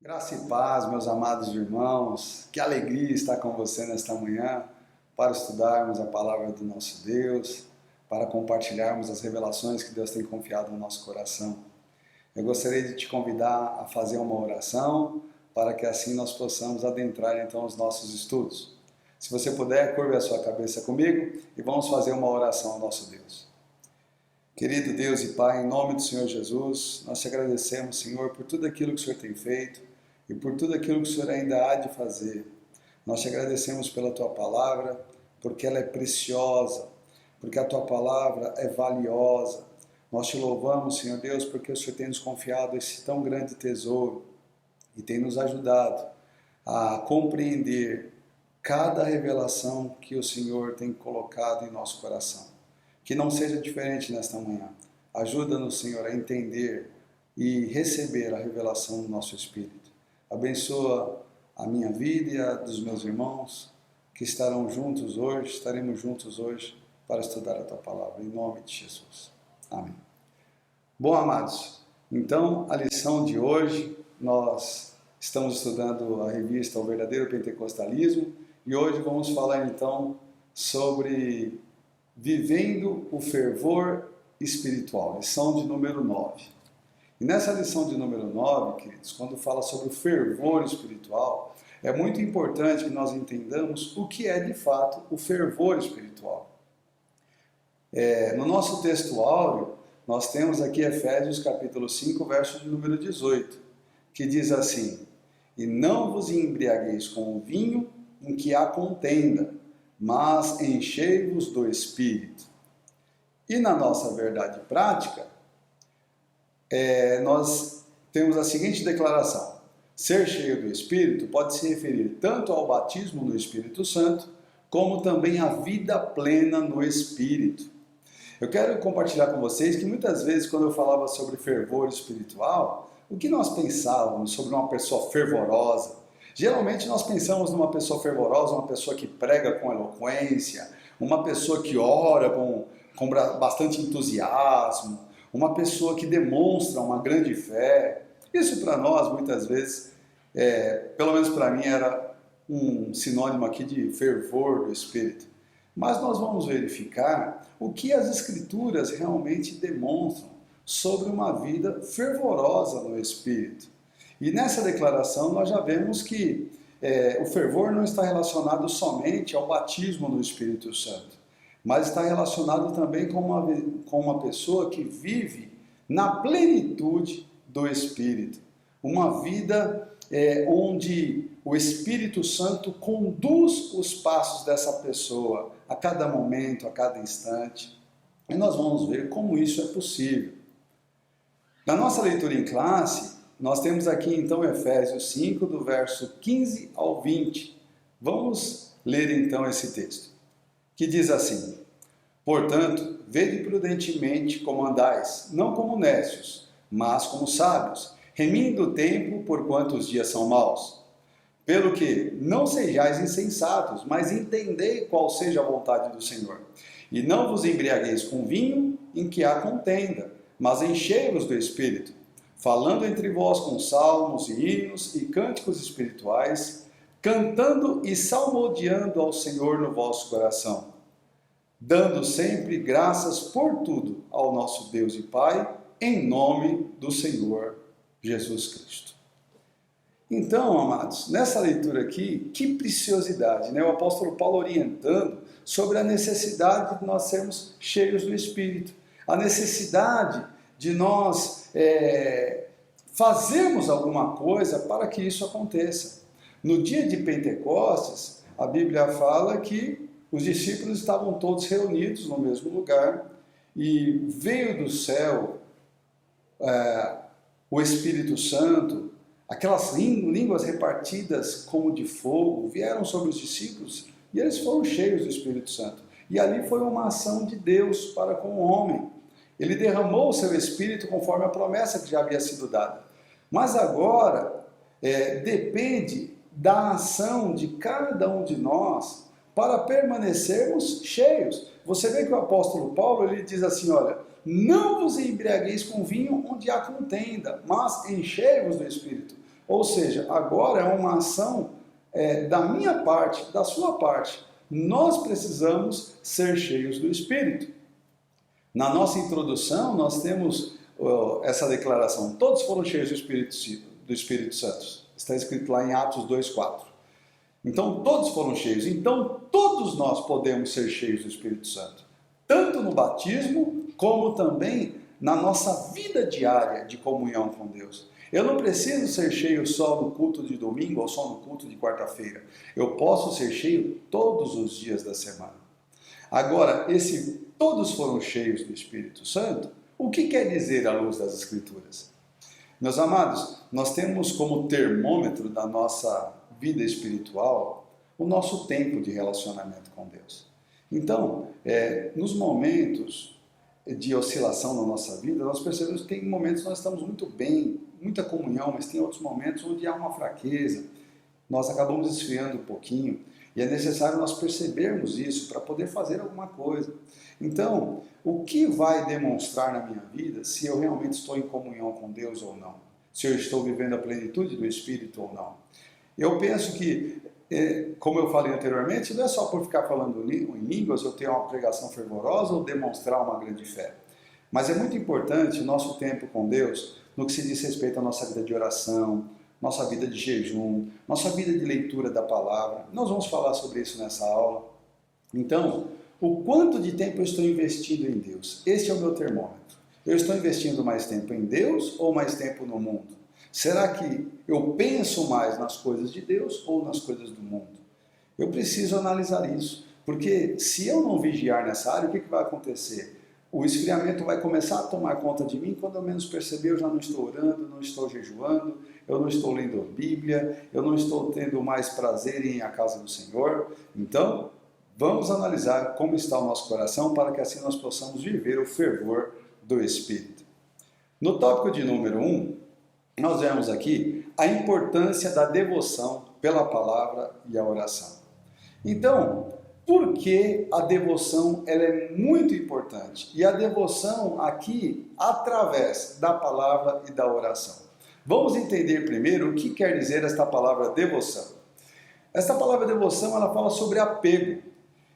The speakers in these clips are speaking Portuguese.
Graça e paz, meus amados irmãos, que alegria estar com você nesta manhã para estudarmos a palavra do nosso Deus, para compartilharmos as revelações que Deus tem confiado no nosso coração. Eu gostaria de te convidar a fazer uma oração para que assim nós possamos adentrar então os nossos estudos. Se você puder, curve a sua cabeça comigo e vamos fazer uma oração ao nosso Deus. Querido Deus e Pai, em nome do Senhor Jesus, nós te agradecemos, Senhor, por tudo aquilo que o Senhor tem feito e por tudo aquilo que o Senhor ainda há de fazer. Nós te agradecemos pela Tua palavra, porque ela é preciosa, porque a Tua palavra é valiosa. Nós te louvamos, Senhor Deus, porque o Senhor tem nos confiado esse tão grande tesouro e tem nos ajudado a compreender cada revelação que o Senhor tem colocado em nosso coração. Que não seja diferente nesta manhã. Ajuda-nos, Senhor, a entender e receber a revelação do nosso Espírito. Abençoa a minha vida e a dos meus irmãos que estaremos juntos hoje para estudar a Tua palavra, em nome de Jesus. Amém. Bom, amados, então a lição de hoje, nós estamos estudando a revista O Verdadeiro Pentecostalismo e hoje vamos falar então sobre Vivendo o Fervor Espiritual, lição de número 9. E nessa lição de número 9, queridos, quando fala sobre o fervor espiritual, é muito importante que nós entendamos o que é de fato o fervor espiritual. No nosso texto áureo, nós temos aqui Efésios capítulo 5, verso de número 18, que diz assim: E não vos embriagueis com o vinho em que há contenda, mas enchei-vos do Espírito. E na nossa verdade prática, nós temos a seguinte declaração: ser cheio do Espírito pode se referir tanto ao batismo no Espírito Santo, como também à vida plena no Espírito. Eu quero compartilhar com vocês que muitas vezes, quando eu falava sobre fervor espiritual, o que nós pensávamos sobre uma pessoa fervorosa? Geralmente nós pensamos numa pessoa fervorosa, uma pessoa que prega com eloquência, uma pessoa que ora com bastante entusiasmo, uma pessoa que demonstra uma grande fé. Isso para nós, muitas vezes, pelo menos para mim, era um sinônimo aqui de fervor do Espírito. Mas nós vamos verificar o que as Escrituras realmente demonstram sobre uma vida fervorosa no Espírito. E nessa declaração nós já vemos que o fervor não está relacionado somente ao batismo no Espírito Santo, mas está relacionado também com uma pessoa que vive na plenitude do Espírito. Uma vida onde o Espírito Santo conduz os passos dessa pessoa a cada momento, a cada instante. E nós vamos ver como isso é possível. Na nossa leitura em classe, nós temos aqui então Efésios 5, do verso 15 ao 20. Vamos ler então esse texto, que diz assim: Portanto, vede prudentemente como andais, não como necios, mas como sábios, remindo o tempo, porquanto os dias são maus. Pelo que não sejais insensatos, mas entendei qual seja a vontade do Senhor. E não vos embriagueis com vinho em que há contenda, mas enchei-vos do Espírito, falando entre vós com salmos e hinos e cânticos espirituais, cantando e salmodiando ao Senhor no vosso coração, dando sempre graças por tudo ao nosso Deus e Pai, em nome do Senhor Jesus Cristo. Então, amados, nessa leitura aqui, que preciosidade, né? O apóstolo Paulo orientando sobre a necessidade de nós sermos cheios do Espírito, a necessidade de nós fazermos alguma coisa para que isso aconteça. No dia de Pentecostes, a Bíblia fala que os discípulos estavam todos reunidos no mesmo lugar e veio do céu o Espírito Santo, aquelas línguas repartidas como de fogo vieram sobre os discípulos e eles foram cheios do Espírito Santo. E ali foi uma ação de Deus para com o homem. Ele derramou o seu Espírito conforme a promessa que já havia sido dada. Mas agora depende da ação de cada um de nós para permanecermos cheios. Você vê que o apóstolo Paulo ele diz assim, olha, não vos embriagueis com vinho onde há contenda, mas enchei-vos do Espírito. Ou seja, agora é uma ação da minha parte, da sua parte. Nós precisamos ser cheios do Espírito. Na nossa introdução, nós temos essa declaração: todos foram cheios do Espírito Santo. Está escrito lá em Atos 2:4. Então, todos foram cheios. Então, todos nós podemos ser cheios do Espírito Santo. Tanto no batismo, como também na nossa vida diária de comunhão com Deus. Eu não preciso ser cheio só no culto de domingo ou só no culto de quarta-feira. Eu posso ser cheio todos os dias da semana. Agora, todos foram cheios do Espírito Santo, o que quer dizer à luz das Escrituras? Meus amados, nós temos como termômetro da nossa vida espiritual o nosso tempo de relacionamento com Deus. Então, nos momentos de oscilação na nossa vida, nós percebemos que tem momentos que nós estamos muito bem, muita comunhão, mas tem outros momentos onde há uma fraqueza, nós acabamos esfriando um pouquinho, e é necessário nós percebermos isso para poder fazer alguma coisa. Então, o que vai demonstrar na minha vida se eu realmente estou em comunhão com Deus ou não? Se eu estou vivendo a plenitude do Espírito ou não? Eu penso que, como eu falei anteriormente, não é só por ficar falando em línguas eu ter uma pregação fervorosa ou demonstrar uma grande fé. Mas é muito importante o nosso tempo com Deus no que se diz respeito à nossa vida de oração, nossa vida de jejum, nossa vida de leitura da palavra. Nós vamos falar sobre isso nessa aula. Então, o quanto de tempo eu estou investindo em Deus? Esse é o meu termômetro. Eu estou investindo mais tempo em Deus ou mais tempo no mundo? Será que eu penso mais nas coisas de Deus ou nas coisas do mundo? Eu preciso analisar isso, porque se eu não vigiar nessa área, o que vai acontecer? O esfriamento vai começar a tomar conta de mim, quando eu menos perceber, eu já não estou orando, não estou jejuando, eu não estou lendo a Bíblia, eu não estou tendo mais prazer em ir à casa do Senhor. Então, vamos analisar como está o nosso coração para que assim nós possamos viver o fervor do Espírito. No tópico de número 1, nós vemos aqui a importância da devoção pela palavra e a oração. Então, por que a devoção ela é muito importante? E a devoção aqui através da palavra e da oração. Vamos entender primeiro o que quer dizer esta palavra devoção. Esta palavra devoção ela fala sobre apego.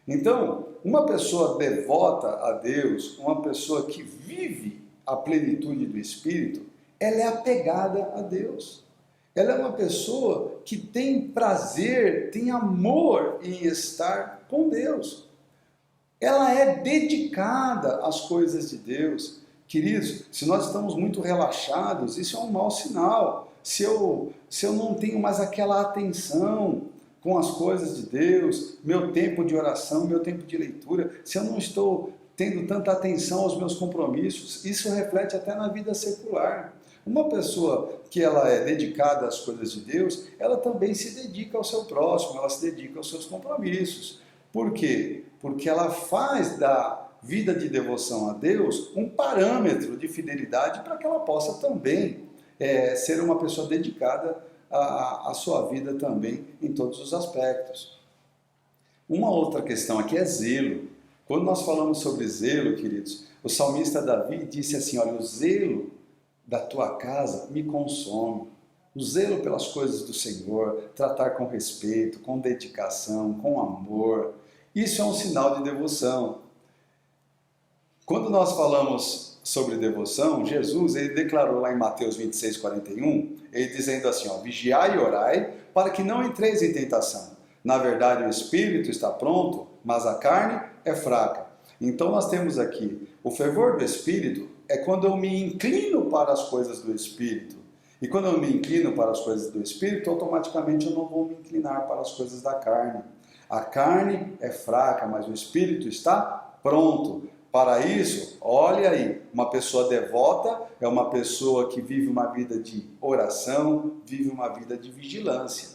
Então, uma pessoa devota a Deus, uma pessoa que vive a plenitude do Espírito, ela é apegada a Deus. Ela é uma pessoa que tem prazer, tem amor em estar com Deus. Ela é dedicada às coisas de Deus. Queridos, se nós estamos muito relaxados, isso é um mau sinal. Se eu não tenho mais aquela atenção com as coisas de Deus, meu tempo de oração, meu tempo de leitura, se eu não estou tendo tanta atenção aos meus compromissos, isso reflete até na vida secular. Uma pessoa que ela é dedicada às coisas de Deus, ela também se dedica ao seu próximo, ela se dedica aos seus compromissos. Por quê? Porque ela faz da vida de devoção a Deus um parâmetro de fidelidade para que ela possa também ser uma pessoa dedicada à sua vida também em todos os aspectos. Uma outra questão aqui é zelo. Quando nós falamos sobre zelo, queridos, o salmista Davi disse assim, olha, o zelo da tua casa me consome. O zelo pelas coisas do Senhor, tratar com respeito, com dedicação, com amor, isso é um sinal de devoção. Quando nós falamos sobre devoção, Jesus ele declarou lá em Mateus 26:41, ele dizendo assim, ó, vigiai e orai para que não entreis em tentação. Na verdade o espírito está pronto, mas a carne é fraca. Então nós temos aqui o fervor do Espírito é quando eu me inclino para as coisas do Espírito. E quando eu me inclino para as coisas do Espírito, automaticamente eu não vou me inclinar para as coisas da carne. A carne é fraca, mas o Espírito está pronto. Para isso, olha aí, uma pessoa devota é uma pessoa que vive uma vida de oração, vive uma vida de vigilância.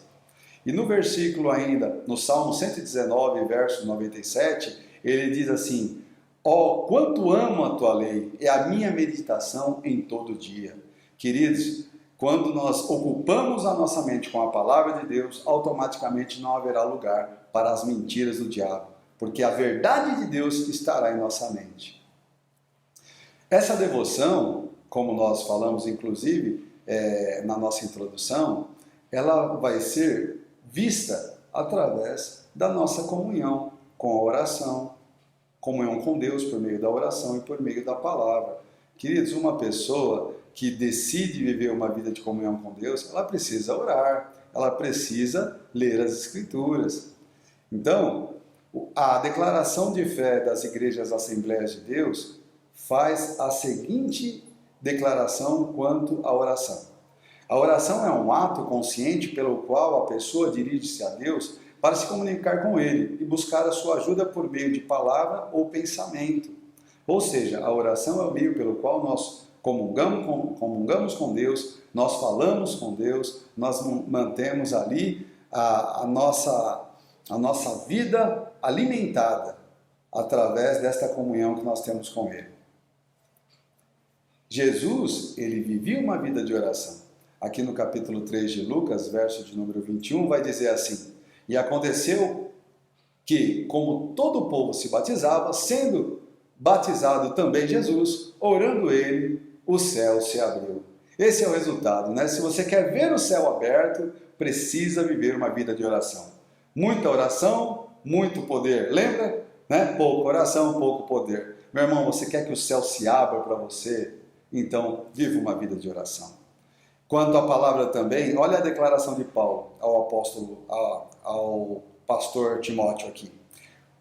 E no versículo ainda, no Salmo 119, verso 97, ele diz assim, ó, quanto amo a tua lei, é a minha meditação em todo dia. Queridos, quando nós ocupamos a nossa mente com a palavra de Deus, automaticamente não haverá lugar para as mentiras do diabo, porque a verdade de Deus estará em nossa mente. Essa devoção, como nós falamos inclusive, na nossa introdução, ela vai ser vista através da nossa comunhão com a oração, comunhão com Deus por meio da oração e por meio da palavra. Queridos, uma pessoa que decide viver uma vida de comunhão com Deus, ela precisa orar, ela precisa ler as Escrituras. Então, a declaração de fé das igrejas Assembleias de Deus faz a seguinte declaração quanto à oração. A oração é um ato consciente pelo qual a pessoa dirige-se a Deus para se comunicar com Ele e buscar a sua ajuda por meio de palavra ou pensamento. Ou seja, a oração é o meio pelo qual nós comungamos com Deus, nós falamos com Deus, nós mantemos ali a nossa vida alimentada através desta comunhão que nós temos com Ele. Jesus, ele vivia uma vida de oração. Aqui no capítulo 3 de Lucas, verso de número 21, vai dizer assim: e aconteceu que, como todo o povo se batizava, sendo batizado também Jesus, orando ele, o céu se abriu. Esse é o resultado, né? Se você quer ver o céu aberto, precisa viver uma vida de oração. Muita oração, muito poder. Lembra? Né? Pouca oração, pouco poder. Meu irmão, você quer que o céu se abra para você? Então, viva uma vida de oração. Quanto à palavra também, olha a declaração de Paulo ao pastor Timóteo aqui.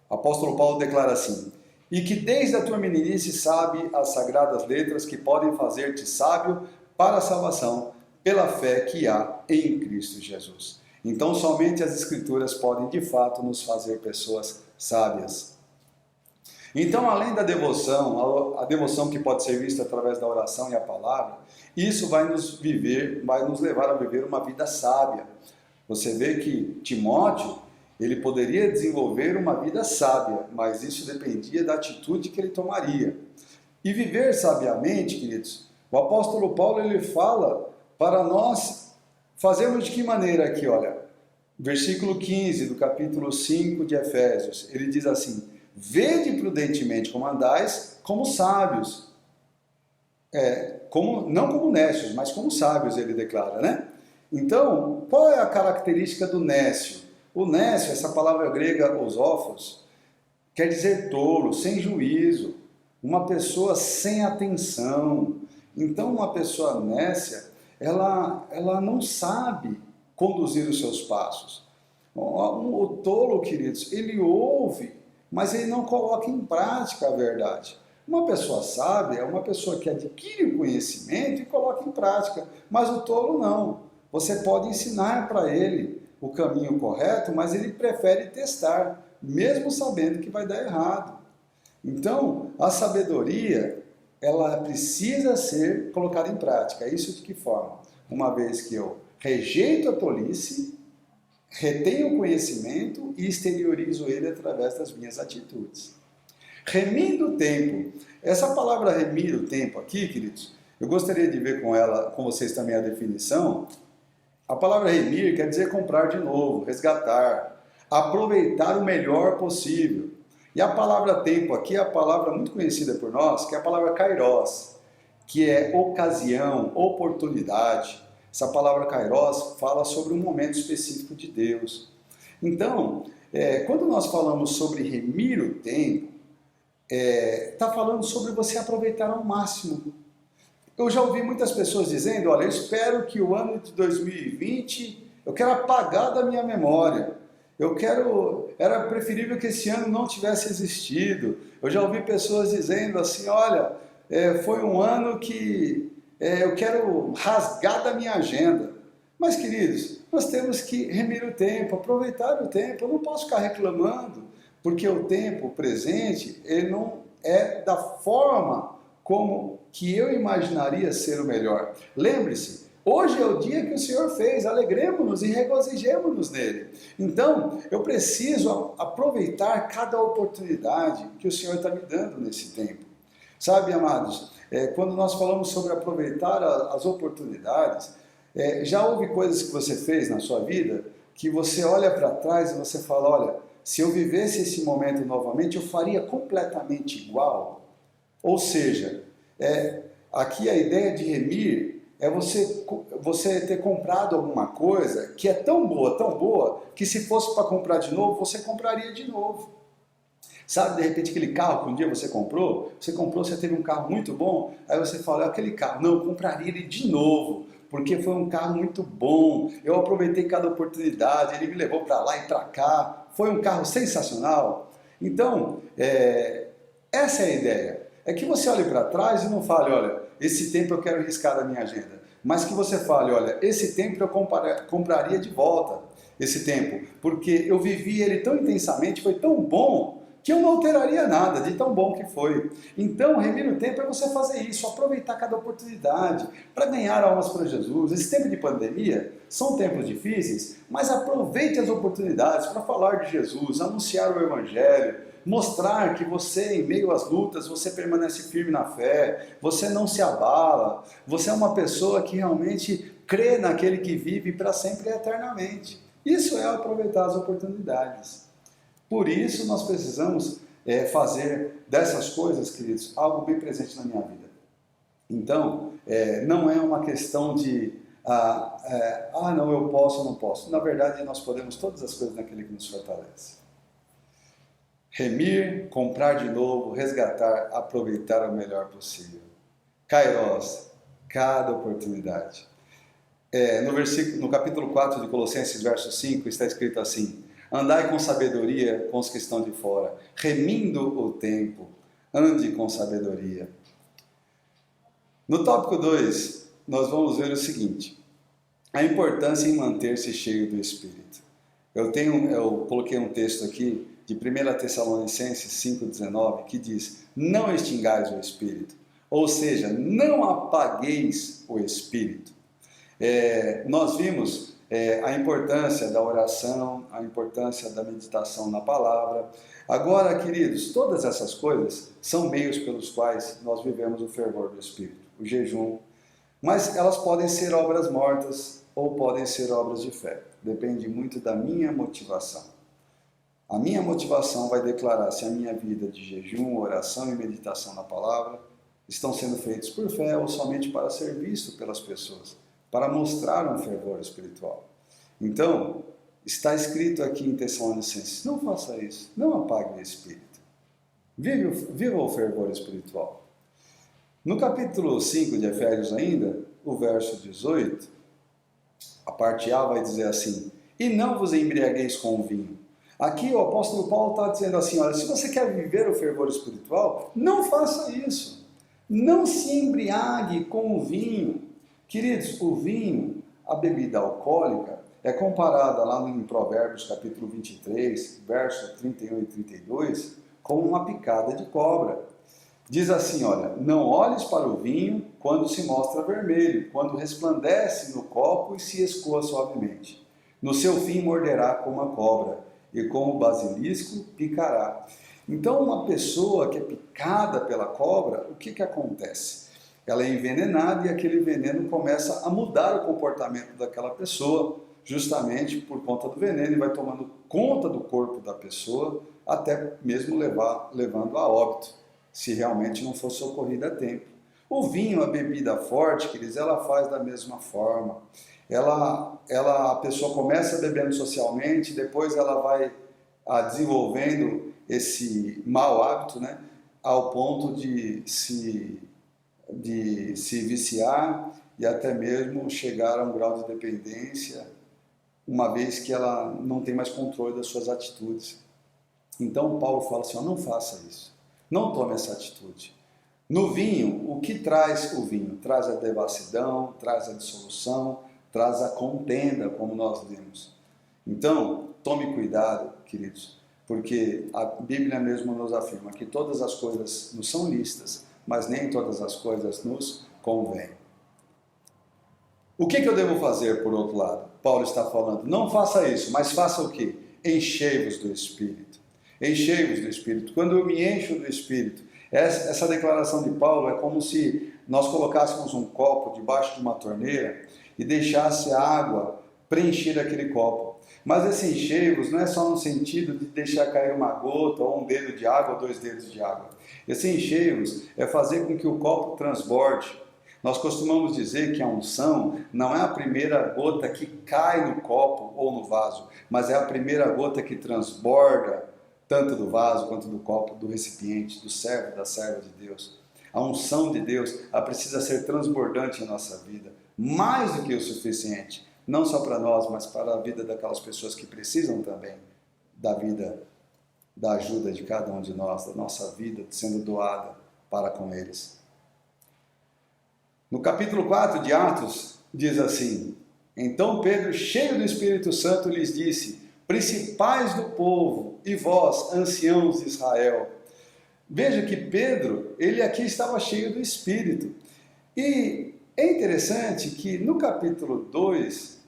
O apóstolo Paulo declara assim: e que desde a tua meninice sabe as sagradas letras que podem fazer-te sábio para a salvação, pela fé que há em Cristo Jesus. Então, somente as Escrituras podem, de fato, nos fazer pessoas sábias. Então, além da devoção, a devoção que pode ser vista através da oração e a palavra, isso vai nos levar a viver uma vida sábia. Você vê que Timóteo, ele poderia desenvolver uma vida sábia, mas isso dependia da atitude que ele tomaria. E viver sabiamente, queridos, o apóstolo Paulo, ele fala para nós fazermos de que maneira aqui, olha, versículo 15 do capítulo 5 de Efésios, ele diz assim: vede prudentemente como andais, como sábios, não como nécios, mas como sábios, ele declara, né? Então, qual é a característica do nécio? O nécio, essa palavra grega osófos, quer dizer tolo, sem juízo, uma pessoa sem atenção. Então, uma pessoa nécia, ela não sabe conduzir os seus passos. O tolo, queridos, ele ouve, mas ele não coloca em prática a verdade. Uma pessoa sábia é uma pessoa que adquire o conhecimento e coloca em prática, mas o tolo não. Você pode ensinar para ele o caminho correto, mas ele prefere testar, mesmo sabendo que vai dar errado. Então, a sabedoria, ela precisa ser colocada em prática. Isso de que forma? Uma vez que eu rejeito a tolice, retenho o conhecimento e exteriorizo ele através das minhas atitudes. Remir o tempo. Essa palavra remir o tempo aqui, queridos, eu gostaria de ver com vocês também a definição. A palavra remir quer dizer comprar de novo, resgatar, aproveitar o melhor possível. E a palavra tempo aqui é a palavra muito conhecida por nós, que é a palavra kairos, que é ocasião, oportunidade. Essa palavra kairos fala sobre um momento específico de Deus. Então, quando nós falamos sobre remir o tempo, está falando sobre você aproveitar ao máximo. Eu já ouvi muitas pessoas dizendo: olha, eu espero que o ano de 2020, eu quero apagar da minha memória. Era preferível que esse ano não tivesse existido. Eu já ouvi pessoas dizendo assim: olha, foi um ano que eu quero rasgar da minha agenda. Mas, queridos, nós temos que remir o tempo, aproveitar o tempo. Eu não posso ficar reclamando, porque o tempo presente, ele não é da forma como que eu imaginaria ser o melhor. Lembre-se, hoje é o dia que o Senhor fez, alegremos-nos e regozijemos-nos nele. Então, eu preciso aproveitar cada oportunidade que o Senhor está me dando nesse tempo. Sabe, amados, quando nós falamos sobre aproveitar as oportunidades, já houve coisas que você fez na sua vida que você olha para trás e você fala: olha, se eu vivesse esse momento novamente, eu faria completamente igual. Ou seja, aqui a ideia de remir é você ter comprado alguma coisa que é tão boa, que se fosse para comprar de novo, você compraria de novo. Sabe, de repente, aquele carro que um dia você comprou, você teve um carro muito bom, aí você fala, aquele carro, não, eu compraria ele de novo, porque foi um carro muito bom, eu aproveitei cada oportunidade, ele me levou para lá e para cá, foi um carro sensacional. Então, essa é a ideia, é que você olhe para trás e não fale, olha, esse tempo eu quero riscar da minha agenda, mas que você fale, olha, esse tempo eu compraria de volta, esse tempo, porque eu vivi ele tão intensamente, foi tão bom, que eu não alteraria nada, de tão bom que foi. Então, remir o tempo é você fazer isso, aproveitar cada oportunidade para ganhar almas para Jesus. Esse tempo de pandemia são tempos difíceis, mas aproveite as oportunidades para falar de Jesus, anunciar o Evangelho, mostrar que você, em meio às lutas, você permanece firme na fé, você não se abala, você é uma pessoa que realmente crê naquele que vive para sempre e eternamente. Isso é aproveitar as oportunidades. Por isso, nós precisamos fazer dessas coisas, queridos, algo bem presente na minha vida. Então, não é uma questão de, não, eu posso ou não posso. Na verdade, nós podemos todas as coisas naquele que nos fortalece. Remir, comprar de novo, resgatar, aproveitar o melhor possível. Kairos, cada oportunidade. No capítulo 4 de Colossenses, verso 5, está escrito assim: andai com sabedoria com os que estão de fora, remindo o tempo, ande com sabedoria. No tópico 2, nós vamos ver o seguinte: a importância em manter-se cheio do Espírito. Eu coloquei um texto aqui de 1 Tessalonicenses 5,19, que diz: não extingais o Espírito, ou seja, não apagueis o Espírito. Nós vimos a importância da oração, a importância da meditação na palavra. Agora, queridos, todas essas coisas são meios pelos quais nós vivemos o fervor do Espírito, o jejum, mas elas podem ser obras mortas ou podem ser obras de fé. Depende muito da minha motivação. A minha motivação vai declarar se a minha vida de jejum, oração e meditação na palavra estão sendo feitos por fé ou somente para ser visto pelas pessoas, para mostrar um fervor espiritual. Então, está escrito aqui em Tessalonicenses: não faça isso, não apague o Espírito. Viva o fervor espiritual. No capítulo 5 de Efésios ainda, o verso 18, a parte A vai dizer assim: e não vos embriagueis com vinho. Aqui o apóstolo Paulo está dizendo assim, olha, se você quer viver o fervor espiritual, não faça isso. Não se embriague com o vinho. Queridos, o vinho, a bebida alcoólica, é comparada lá em Provérbios capítulo 23, versos 31 e 32, como uma picada de cobra. Diz assim, olha, não olhes para o vinho quando se mostra vermelho, quando resplandece no copo e se escoa suavemente. No seu fim morderá como a cobra, e como o basilisco picará. Então, uma pessoa que é picada pela cobra, o que acontece? Ela é envenenada e aquele veneno começa a mudar o comportamento daquela pessoa, justamente por conta do veneno, e vai tomando conta do corpo da pessoa, até mesmo levando a óbito, se realmente não for socorrida a tempo. O vinho, a bebida forte, queridos, ela faz da mesma forma. A pessoa começa bebendo socialmente, depois ela vai desenvolvendo esse mau hábito, né, ao ponto de se viciar e até mesmo chegar a um grau de dependência, uma vez que ela não tem mais controle das suas atitudes. Então Paulo fala assim, não faça isso, não tome essa atitude. No vinho, o que traz o vinho? Traz a devassidão, traz a dissolução, traz a contenda, como nós vimos. Então, tome cuidado, queridos, porque a Bíblia mesmo nos afirma que todas as coisas nos são lícitas, mas nem todas as coisas nos convêm. O que eu devo fazer, por outro lado? Paulo está falando, não faça isso, mas faça o quê? Enchei-vos do Espírito. Enchei-vos do Espírito. Quando eu me encho do Espírito, essa declaração de Paulo é como se nós colocássemos um copo debaixo de uma torneira e deixasse a água preencher aquele copo. Mas esse enchei-vos não é só no sentido de deixar cair uma gota, ou um dedo de água, ou 2 dedos de água. Esse enchei-vos é fazer com que o copo transborde. Nós costumamos dizer que a unção não é a primeira gota que cai no copo ou no vaso, mas é a primeira gota que transborda tanto do vaso quanto do copo, do recipiente, do servo, da serva de Deus. A unção de Deus, ela precisa ser transbordante em nossa vida, mais do que o suficiente, não só para nós, mas para a vida daquelas pessoas que precisam também da vida, da ajuda de cada um de nós, da nossa vida sendo doada para com eles. No capítulo 4 de Atos, diz assim: então Pedro, cheio do Espírito Santo, lhes disse: principais do povo e vós, anciãos de Israel. Veja que Pedro, ele aqui estava cheio do Espírito. E é interessante que no capítulo 2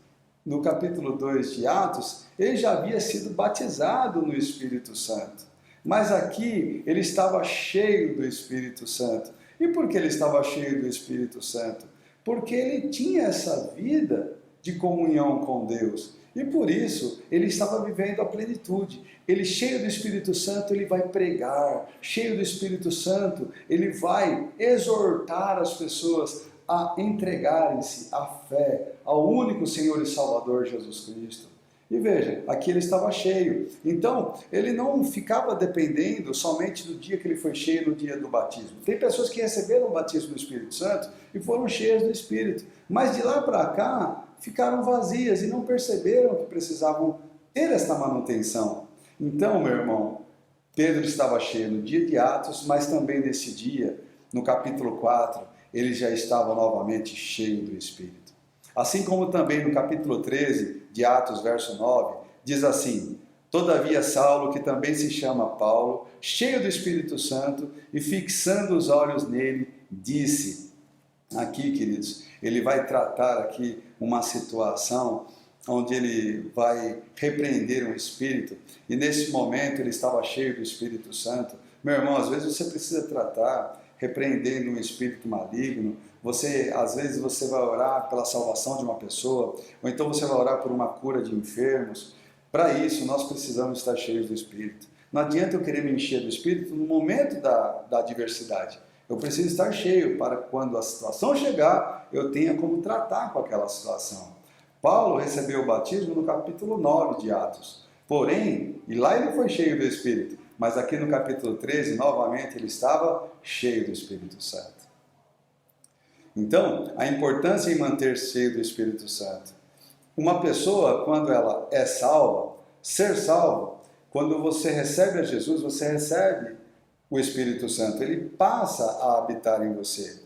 de Atos, ele já havia sido batizado no Espírito Santo. Mas aqui ele estava cheio do Espírito Santo. E por que ele estava cheio do Espírito Santo? Porque ele tinha essa vida de comunhão com Deus. E por isso ele estava vivendo a plenitude. Ele, cheio do Espírito Santo, ele vai pregar. Cheio do Espírito Santo, ele vai exortar as pessoas a entregarem-se à fé, ao único Senhor e Salvador Jesus Cristo. E veja, aqui ele estava cheio. Então, ele não ficava dependendo somente do dia que ele foi cheio, no dia do batismo. Tem pessoas que receberam o batismo do Espírito Santo e foram cheias do Espírito. Mas de lá para cá, ficaram vazias e não perceberam que precisavam ter esta manutenção. Então, meu irmão, Pedro estava cheio no dia de Atos, mas também nesse dia, no capítulo 4, ele já estava novamente cheio do Espírito. Assim como também no capítulo 13 de Atos, verso 9, diz assim: todavia Saulo, que também se chama Paulo, cheio do Espírito Santo e fixando os olhos nele, disse. Aqui, queridos, ele vai tratar aqui uma situação onde ele vai repreender um espírito, e nesse momento ele estava cheio do Espírito Santo. Meu irmão, às vezes você precisa tratar, repreendendo um espírito maligno. Às vezes você vai orar pela salvação de uma pessoa, ou então você vai orar por uma cura de enfermos. Para isso, nós precisamos estar cheios do Espírito. Não adianta eu querer me encher do Espírito no momento da adversidade. Eu preciso estar cheio para quando a situação chegar, eu tenha como tratar com aquela situação. Paulo recebeu o batismo no capítulo 9 de Atos. Porém, e lá ele foi cheio do Espírito, mas aqui no capítulo 13, novamente, ele estava cheio do Espírito Santo. Então, a importância em manter-se cheio do Espírito Santo. Uma pessoa, quando ela é salva, ser salvo, quando você recebe a Jesus, você recebe o Espírito Santo, ele passa a habitar em você.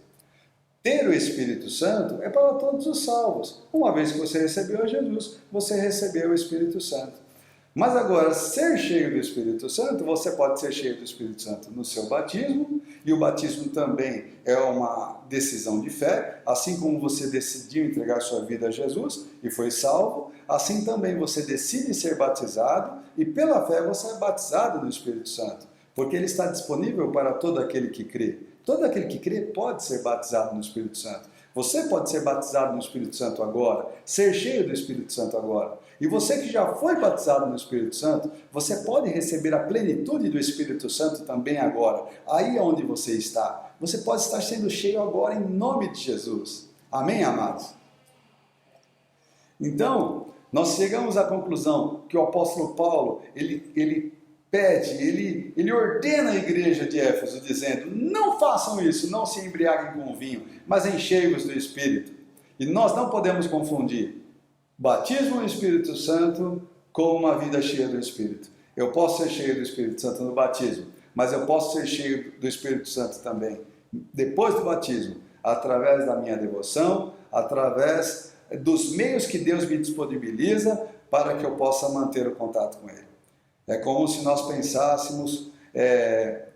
Ter o Espírito Santo é para todos os salvos. Uma vez que você recebeu a Jesus, você recebeu o Espírito Santo. Mas agora, ser cheio do Espírito Santo, você pode ser cheio do Espírito Santo no seu batismo, e o batismo também é uma decisão de fé, assim como você decidiu entregar sua vida a Jesus e foi salvo, assim também você decide ser batizado, e pela fé você é batizado no Espírito Santo, porque ele está disponível para todo aquele que crê. Todo aquele que crê pode ser batizado no Espírito Santo. Você pode ser batizado no Espírito Santo agora, ser cheio do Espírito Santo agora. E você que já foi batizado no Espírito Santo, você pode receber a plenitude do Espírito Santo também agora. Aí onde você está. Você pode estar sendo cheio agora em nome de Jesus. Amém, amados? Então, nós chegamos à conclusão que o apóstolo Paulo, ele pede, ele ordena a igreja de Éfeso, dizendo: não façam isso, não se embriaguem com vinho, mas enchei-vos do Espírito. E nós não podemos confundir batismo no Espírito Santo com uma vida cheia do Espírito. Eu posso ser cheio do Espírito Santo no batismo, mas eu posso ser cheio do Espírito Santo também depois do batismo, através da minha devoção, através dos meios que Deus me disponibiliza para que eu possa manter o contato com Ele. É como se nós pensássemos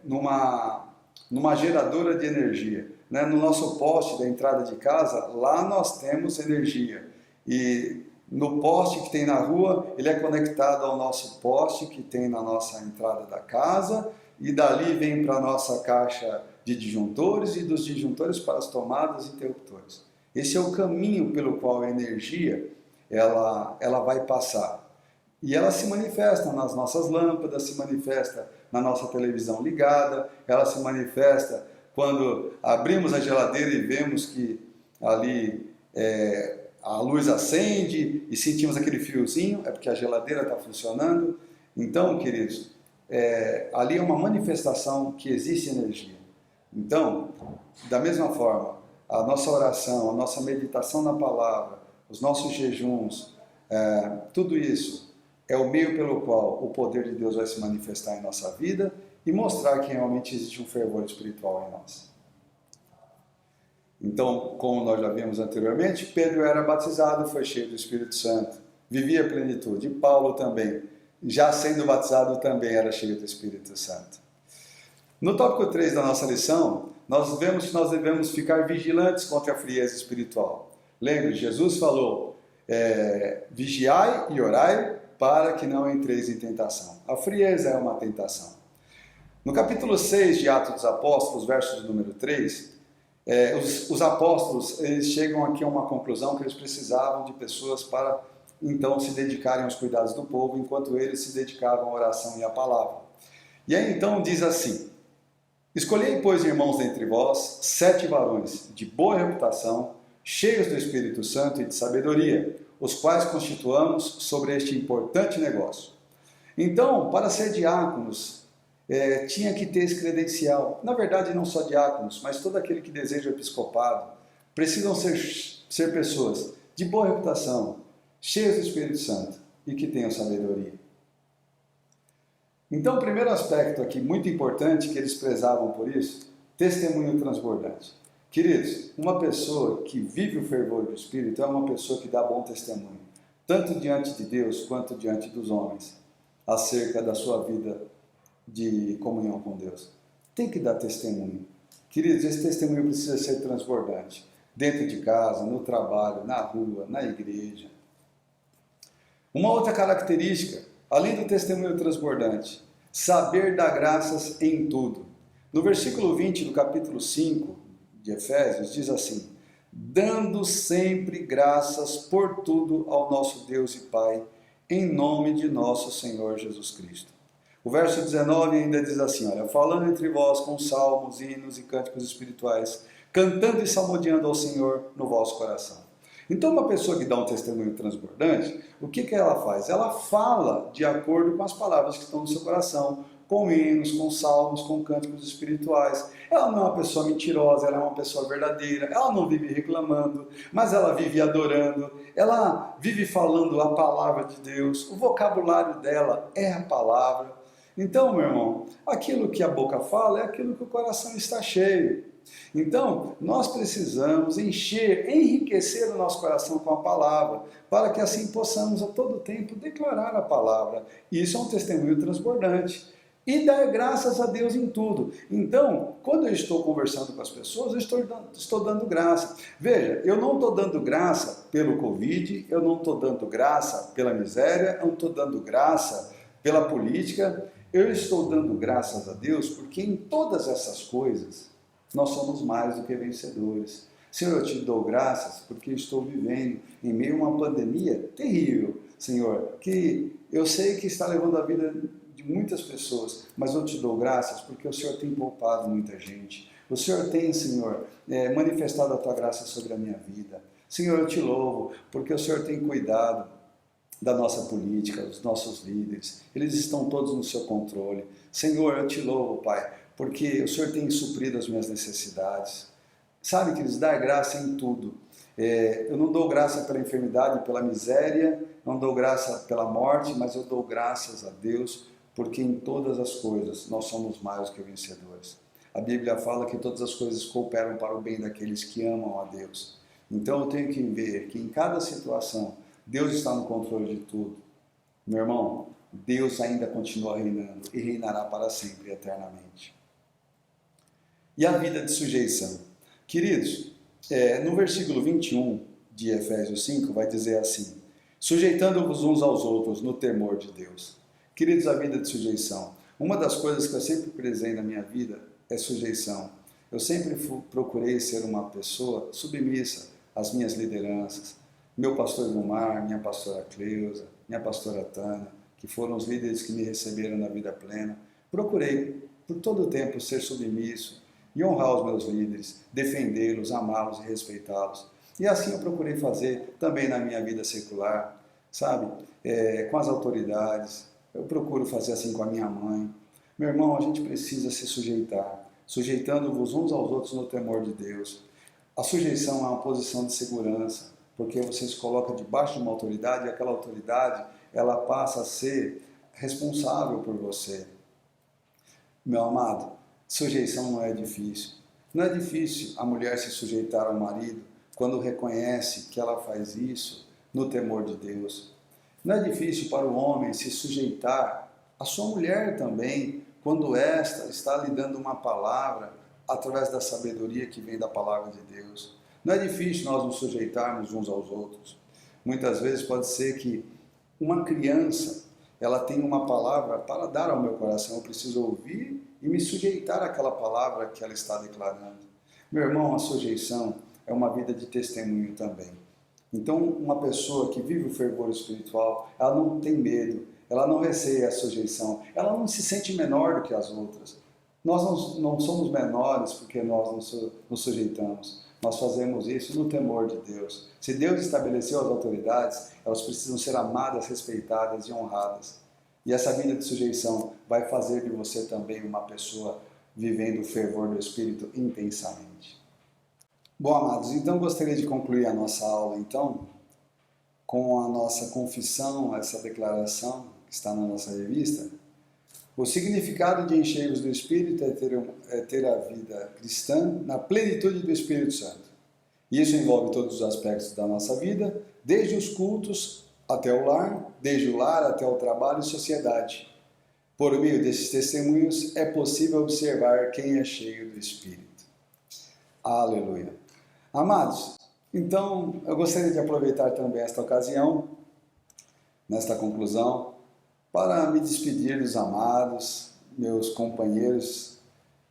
numa geradora de energia. Né? No nosso poste da entrada de casa, lá nós temos energia. E no poste que tem na rua, ele é conectado ao nosso poste que tem na nossa entrada da casa, e dali vem para a nossa caixa de disjuntores, e dos disjuntores para as tomadas e interruptores. Esse é o caminho pelo qual a energia ela vai passar. E ela se manifesta nas nossas lâmpadas, se manifesta na nossa televisão ligada, ela se manifesta quando abrimos a geladeira e vemos que ali a luz acende e sentimos aquele fiozinho, é porque a geladeira está funcionando. Então, queridos, ali é uma manifestação que existe energia. Então, da mesma forma, a nossa oração, a nossa meditação na palavra, os nossos jejuns, tudo isso é o meio pelo qual o poder de Deus vai se manifestar em nossa vida e mostrar que realmente existe um fervor espiritual em nós. Então, como nós já vimos anteriormente, Pedro era batizado, foi cheio do Espírito Santo, vivia a plenitude. E Paulo também, já sendo batizado, também era cheio do Espírito Santo. No tópico 3 da nossa lição, nós vemos que nós devemos ficar vigilantes contra a frieza espiritual. Lembre, Jesus falou, vigiai e orai para que não entreis em tentação. A frieza é uma tentação. No capítulo 6 de Atos dos Apóstolos, verso de número 3, os apóstolos eles chegam aqui a uma conclusão que eles precisavam de pessoas para então se dedicarem aos cuidados do povo, enquanto eles se dedicavam à oração e à palavra. E aí então diz assim: escolhei, pois, irmãos dentre vós, 7 varões de boa reputação, cheios do Espírito Santo e de sabedoria, os quais constituamos sobre este importante negócio. Então, para ser diáconos, tinha que ter esse credencial. Na verdade, não só diáconos, mas todo aquele que deseja o episcopado, precisam ser pessoas de boa reputação, cheias do Espírito Santo e que tenham sabedoria. Então, o primeiro aspecto aqui, muito importante, que eles prezavam por isso, testemunho transbordante. Queridos, uma pessoa que vive o fervor do Espírito é uma pessoa que dá bom testemunho, tanto diante de Deus quanto diante dos homens, acerca da sua vida de comunhão com Deus. Tem que dar testemunho. Queridos, esse testemunho precisa ser transbordante. Dentro de casa, no trabalho, na rua, na igreja. Uma outra característica, além do testemunho transbordante, saber dar graças em tudo. No versículo 20 do capítulo 5 de Efésios, diz assim: dando sempre graças por tudo ao nosso Deus e Pai, em nome de nosso Senhor Jesus Cristo. O verso 19 ainda diz assim, olha, falando entre vós com salmos, hinos e cânticos espirituais, cantando e salmodiando ao Senhor no vosso coração. Então, uma pessoa que dá um testemunho transbordante, o que ela faz? Ela fala de acordo com as palavras que estão no seu coração, com hinos, com salmos, com cânticos espirituais. Ela não é uma pessoa mentirosa, ela é uma pessoa verdadeira, ela não vive reclamando, mas ela vive adorando, ela vive falando a palavra de Deus, o vocabulário dela é a palavra. Então, meu irmão, aquilo que a boca fala é aquilo que o coração está cheio. Então, nós precisamos enriquecer o nosso coração com a palavra, para que assim possamos a todo tempo declarar a palavra. Isso é um testemunho transbordante. E dar graças a Deus em tudo. Então, quando eu estou conversando com as pessoas, eu estou dando graça. Veja, eu não estou dando graça pelo Covid, eu não estou dando graça pela miséria, eu não estou dando graça pela política, eu estou dando graças a Deus porque em todas essas coisas nós somos mais do que vencedores. Senhor, eu te dou graças porque estou vivendo em meio a uma pandemia terrível, Senhor, que eu sei que está levando a vida de muitas pessoas, mas eu te dou graças porque o Senhor tem poupado muita gente. O Senhor tem, Senhor, manifestado a tua graça sobre a minha vida. Senhor, eu te louvo porque o Senhor tem cuidado da nossa política, dos nossos líderes. Eles estão todos no seu controle. Senhor, eu te louvo, Pai, porque o Senhor tem suprido as minhas necessidades. Sabe, queridos, dar graça em tudo. Eu não dou graça pela enfermidade, pela miséria, não dou graça pela morte, mas eu dou graças a Deus, porque em todas as coisas nós somos mais do que vencedores. A Bíblia fala que todas as coisas cooperam para o bem daqueles que amam a Deus. Então eu tenho que ver que em cada situação, Deus está no controle de tudo. Meu irmão, Deus ainda continua reinando e reinará para sempre, eternamente. E a vida de sujeição. Queridos, no versículo 21 de Efésios 5 vai dizer assim: sujeitando-vos uns aos outros no temor de Deus. Queridos, a vida de sujeição. Uma das coisas que eu sempre prezei na minha vida é sujeição. Eu sempre procurei ser uma pessoa submissa às minhas lideranças. Meu pastor Vilmar, minha pastora Cleusa, minha pastora Tana, que foram os líderes que me receberam na vida plena. Procurei, por todo o tempo, ser submisso, e honrar os meus líderes, defendê-los, amá-los e respeitá-los. E assim eu procurei fazer também na minha vida secular, sabe? Com as autoridades, eu procuro fazer assim com a minha mãe. Meu irmão, a gente precisa se sujeitar, sujeitando-vos uns aos outros no temor de Deus. A sujeição é uma posição de segurança, porque você se coloca debaixo de uma autoridade e aquela autoridade, ela passa a ser responsável por você. Meu amado, sujeição não é difícil. Não é difícil a mulher se sujeitar ao marido quando reconhece que ela faz isso no temor de Deus. Não é difícil para o homem se sujeitar à sua mulher também, quando esta está lhe dando uma palavra através da sabedoria que vem da palavra de Deus. Não é difícil nós nos sujeitarmos uns aos outros. Muitas vezes pode ser que uma criança, ela tem uma palavra para dar ao meu coração, eu preciso ouvir e me sujeitar àquela palavra que ela está declarando. Meu irmão, a sujeição é uma vida de testemunho também. Então, uma pessoa que vive o fervor espiritual, ela não tem medo, ela não receia a sujeição, ela não se sente menor do que as outras. Nós não somos menores porque nós nos sujeitamos. Nós fazemos isso no temor de Deus. Se Deus estabeleceu as autoridades, elas precisam ser amadas, respeitadas e honradas. E essa vida de sujeição vai fazer de você também uma pessoa vivendo o fervor do Espírito intensamente. Bom, amados, então gostaria de concluir a nossa aula, então, com a nossa confissão, essa declaração que está na nossa revista. O significado de encheios do Espírito é ter a vida cristã na plenitude do Espírito Santo. Isso envolve todos os aspectos da nossa vida, desde os cultos até o lar, desde o lar até o trabalho e sociedade. Por meio desses testemunhos é possível observar quem é cheio do Espírito. Aleluia. Amados, então eu gostaria de aproveitar também esta ocasião, nesta conclusão, para me despedir dos amados, meus companheiros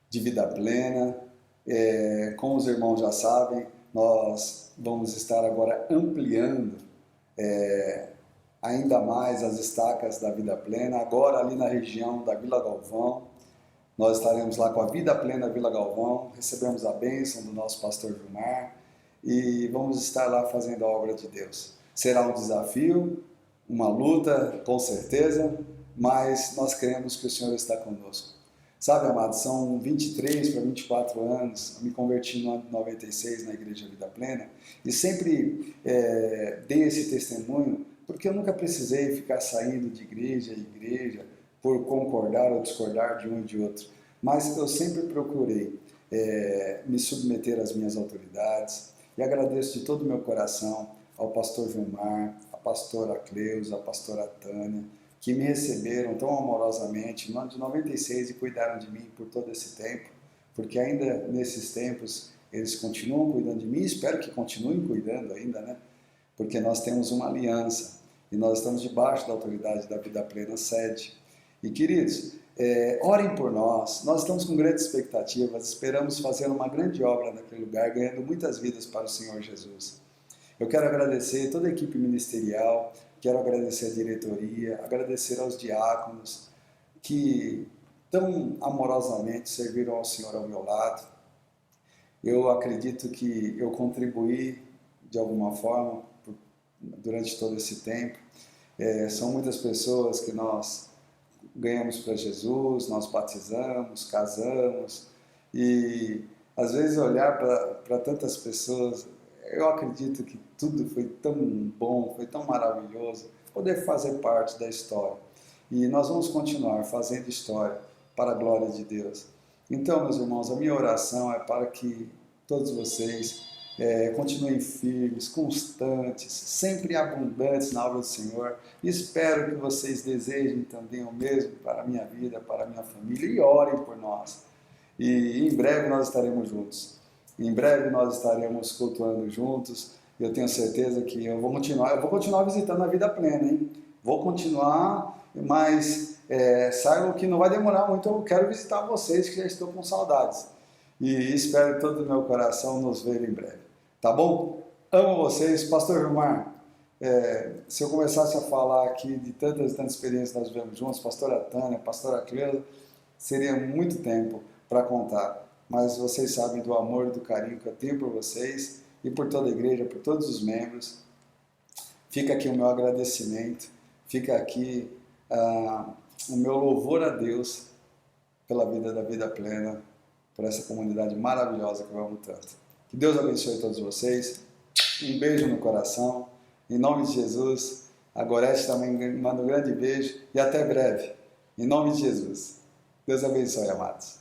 de vida plena. Como os irmãos já sabem, nós vamos estar agora ampliando ainda mais as estacas da vida plena, agora ali na região da Vila Galvão. Nós estaremos lá com a Vida Plena Vila Galvão, recebemos a bênção do nosso pastor Vilmar e vamos estar lá fazendo a obra de Deus. Será um desafio, uma luta, com certeza, mas nós cremos que o Senhor está conosco. Sabe, amados, são 23 para 24 anos, eu me converti no ano de 96 na Igreja Vida Plena e sempre dei esse testemunho porque eu nunca precisei ficar saindo de igreja em igreja por concordar ou discordar de um e de outro, mas eu sempre procurei me submeter às minhas autoridades e agradeço de todo o meu coração ao pastor Vilmar, a pastora Cleusa, a pastora Tânia, que me receberam tão amorosamente no ano de 96 e cuidaram de mim por todo esse tempo, porque ainda nesses tempos eles continuam cuidando de mim, espero que continuem cuidando ainda, né? Porque nós temos uma aliança e nós estamos debaixo da autoridade da Vida Plena Sede. E queridos, orem por nós, nós estamos com grandes expectativas, esperamos fazer uma grande obra naquele lugar, ganhando muitas vidas para o Senhor Jesus. Eu quero agradecer toda a equipe ministerial, quero agradecer a diretoria, agradecer aos diáconos que tão amorosamente serviram ao Senhor ao meu lado. Eu acredito que eu contribuí de alguma forma durante todo esse tempo. São muitas pessoas que nós ganhamos para Jesus, nós batizamos, casamos e às vezes olhar para tantas pessoas, eu acredito que tudo foi tão bom, foi tão maravilhoso poder fazer parte da história. E nós vamos continuar fazendo história para a glória de Deus. Então, meus irmãos, a minha oração é para que todos vocês continuem firmes, constantes, sempre abundantes na obra do Senhor. Espero que vocês desejem também o mesmo para a minha vida, para a minha família e orem por nós. E em breve nós estaremos juntos. Em breve nós estaremos cultuando juntos. Eu tenho certeza que eu vou continuar visitando a Vida Plena, hein? Vou continuar, mas saibam que não vai demorar muito, eu quero visitar vocês que já estou com saudades. E espero de todo o meu coração nos ver em breve. Tá bom? Amo vocês. Pastor Vilmar, se eu começasse a falar aqui de tantas e tantas experiências que nós vivemos juntos, pastora Tânia, pastora Cleusa, seria muito tempo para contar. mas vocês sabem do amor e do carinho que eu tenho por vocês e por toda a igreja, por todos os membros. Fica aqui o meu agradecimento, fica aqui o meu louvor a Deus pela vida da Vida Plena, por essa comunidade maravilhosa que eu amo tanto. Que Deus abençoe todos vocês, um beijo no coração, em nome de Jesus. A Gorete também manda um grande beijo e até breve, em nome de Jesus. Deus abençoe, amados.